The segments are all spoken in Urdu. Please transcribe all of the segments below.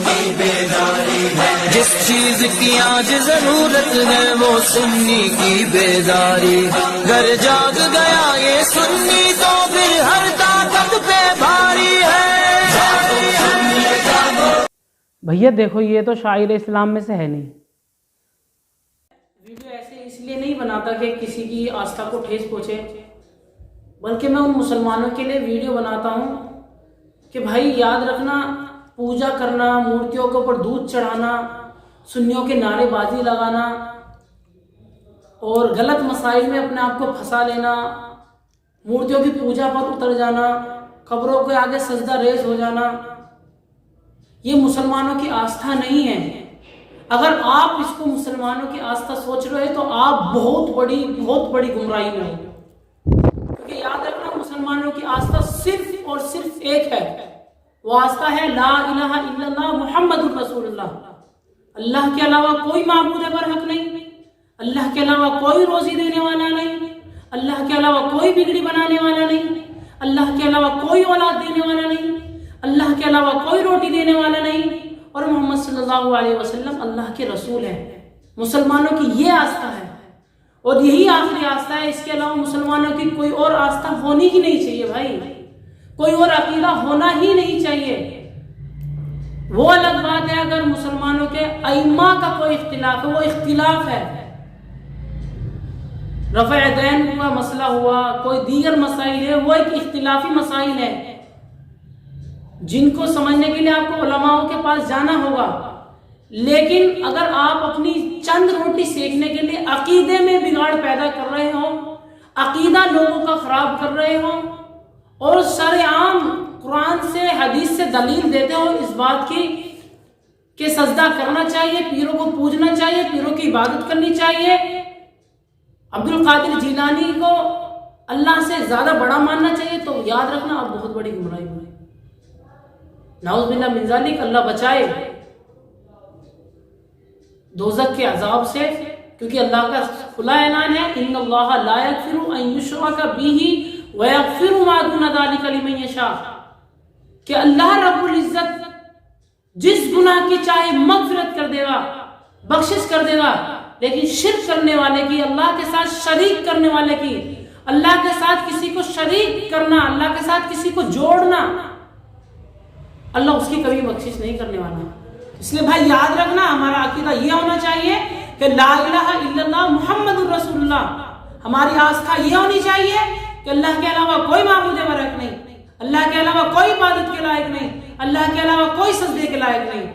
کی بیداری ہے، جس چیز کی آج ضرورت ہے وہ سنی کی بیداری، گر جاگ گیا یہ سنی تو پھر ہر طاقت پہ بھاری ہے۔ بھیا دیکھو یہ تو شاعر اسلام میں سے ہے نہیں۔ ویڈیو ایسے اس لیے نہیں بناتا کہ کسی کی آستھا کو ٹھیس پہنچے، بلکہ میں ان مسلمانوں کے لیے ویڈیو بناتا ہوں کہ بھائی یاد رکھنا، پوجا کرنا، مورتیوں کے اوپر دودھ چڑھانا، سنیوں کے نعرے بازی لگانا اور غلط مسائل میں اپنے آپ کو پھنسا لینا، مورتیوں کی پوجا پر اتر جانا، قبروں کے آگے سجدہ ریز ہو جانا، یہ مسلمانوں کی آستھا نہیں ہے۔ اگر آپ اس کو مسلمانوں کی آستھا سوچ رہے تو آپ بہت بڑی گمراہی میں ہو، کیونکہ یاد رکھنا مسلمانوں کی آستھا صرف اور صرف ایک ہے، وہ آستھا ہے لا الہ الا اللہ محمد الرسول اللہ۔ اللہ کے علاوہ کوئی معبود برحق نہیں، اللہ کے علاوہ کوئی روزی دینے والا نہیں، اللہ کے علاوہ کوئی بگڑی بنانے والا نہیں، اللہ کے علاوہ کوئی اولاد دینے والا نہیں، اللہ کے علاوہ کوئی روٹی دینے والا نہیں، اور محمد صلی اللہ علیہ وسلم اللہ کے رسول ہیں۔ مسلمانوں کی یہ آستھا ہے اور یہی آخری آستھا ہے، اس کے علاوہ مسلمانوں کی کوئی اور آستھا ہونی ہی نہیں چاہیے بھائی، کوئی اور عقیدہ ہونا ہی نہیں چاہیے۔ وہ الگ بات ہے اگر مسلمانوں کے ائمہ کا کوئی اختلاف ہے، وہ اختلاف ہے، رفع دین کا مسئلہ ہوا، کوئی دیگر مسائل ہے، وہ ایک اختلافی مسائل ہے جن کو سمجھنے کے لیے آپ کو علماء کے پاس جانا ہوگا۔ لیکن اگر آپ اپنی چند روٹی سیکھنے کے لیے عقیدے میں بگاڑ پیدا کر رہے ہو، عقیدہ لوگوں کا خراب کر رہے ہو اور شرعام قرآن سے حدیث سے دلیل دیتے ہو اس بات کی کہ سجدہ کرنا چاہیے، پیروں کو پوجنا چاہیے، پیروں کی عبادت کرنی چاہیے، عبد القادر جیلانی کو اللہ سے زیادہ بڑا ماننا چاہیے، تو یاد رکھنا آپ بہت بڑی گمراہی میں، نعوذ باللہ من ذالک، اللہ بچائے دوزخ کے عذاب سے، کیونکہ اللہ کا کھلا اعلان ہے ان اللہ لا یغفر ان یشرک بہ ویغفر ما دون ذلک لمن یشاء، کہ اللہ رب العزت جس گناہ کی چاہے مغفرت کر دے گا، بخشش کر دے گا، لیکن شرک کرنے والے کی، اللہ کے ساتھ شریک کرنے والے کی، اللہ کے ساتھ کسی کو شریک کرنا، اللہ کے ساتھ کسی کو جوڑنا، اللہ اس کی کبھی بخشش نہیں کرنے والا۔ اس لیے بھائی یاد رکھنا، ہمارا عقیدہ یہ ہونا چاہیے کہ لا الہ الا اللہ محمد الرسول اللہ، ہماری آستھا یہ ہونی چاہیے کہ اللہ کے علاوہ کوئی معبود برحق نہیں، اللہ کے علاوہ کوئی عبادت کے لائق نہیں، اللہ کے علاوہ کوئی سجدے کے لائق نہیں۔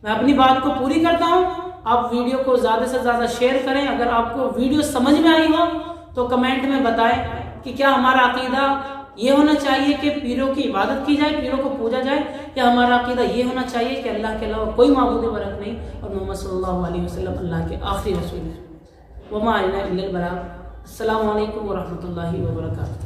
میں اپنی بات کو پوری کرتا ہوں، آپ ویڈیو کو زیادہ سے زیادہ شیئر کریں۔ اگر آپ کو ویڈیو سمجھ میں آئی ہو تو کمنٹ میں بتائیں کہ کیا ہمارا عقیدہ یہ ہونا چاہیے کہ پیروں کی عبادت کی جائے، پیروں کو پوجا جائے، یا ہمارا عقیدہ یہ ہونا چاہیے کہ اللہ کے علاوہ کوئی معبود برحق نہیں اور محمد صلی اللہ علیہ وسلم اللہ کے آخری رسول ہیں۔ وما علینا الا البلاغ۔ السلام علیکم ورحمۃ اللہ وبرکاتہ۔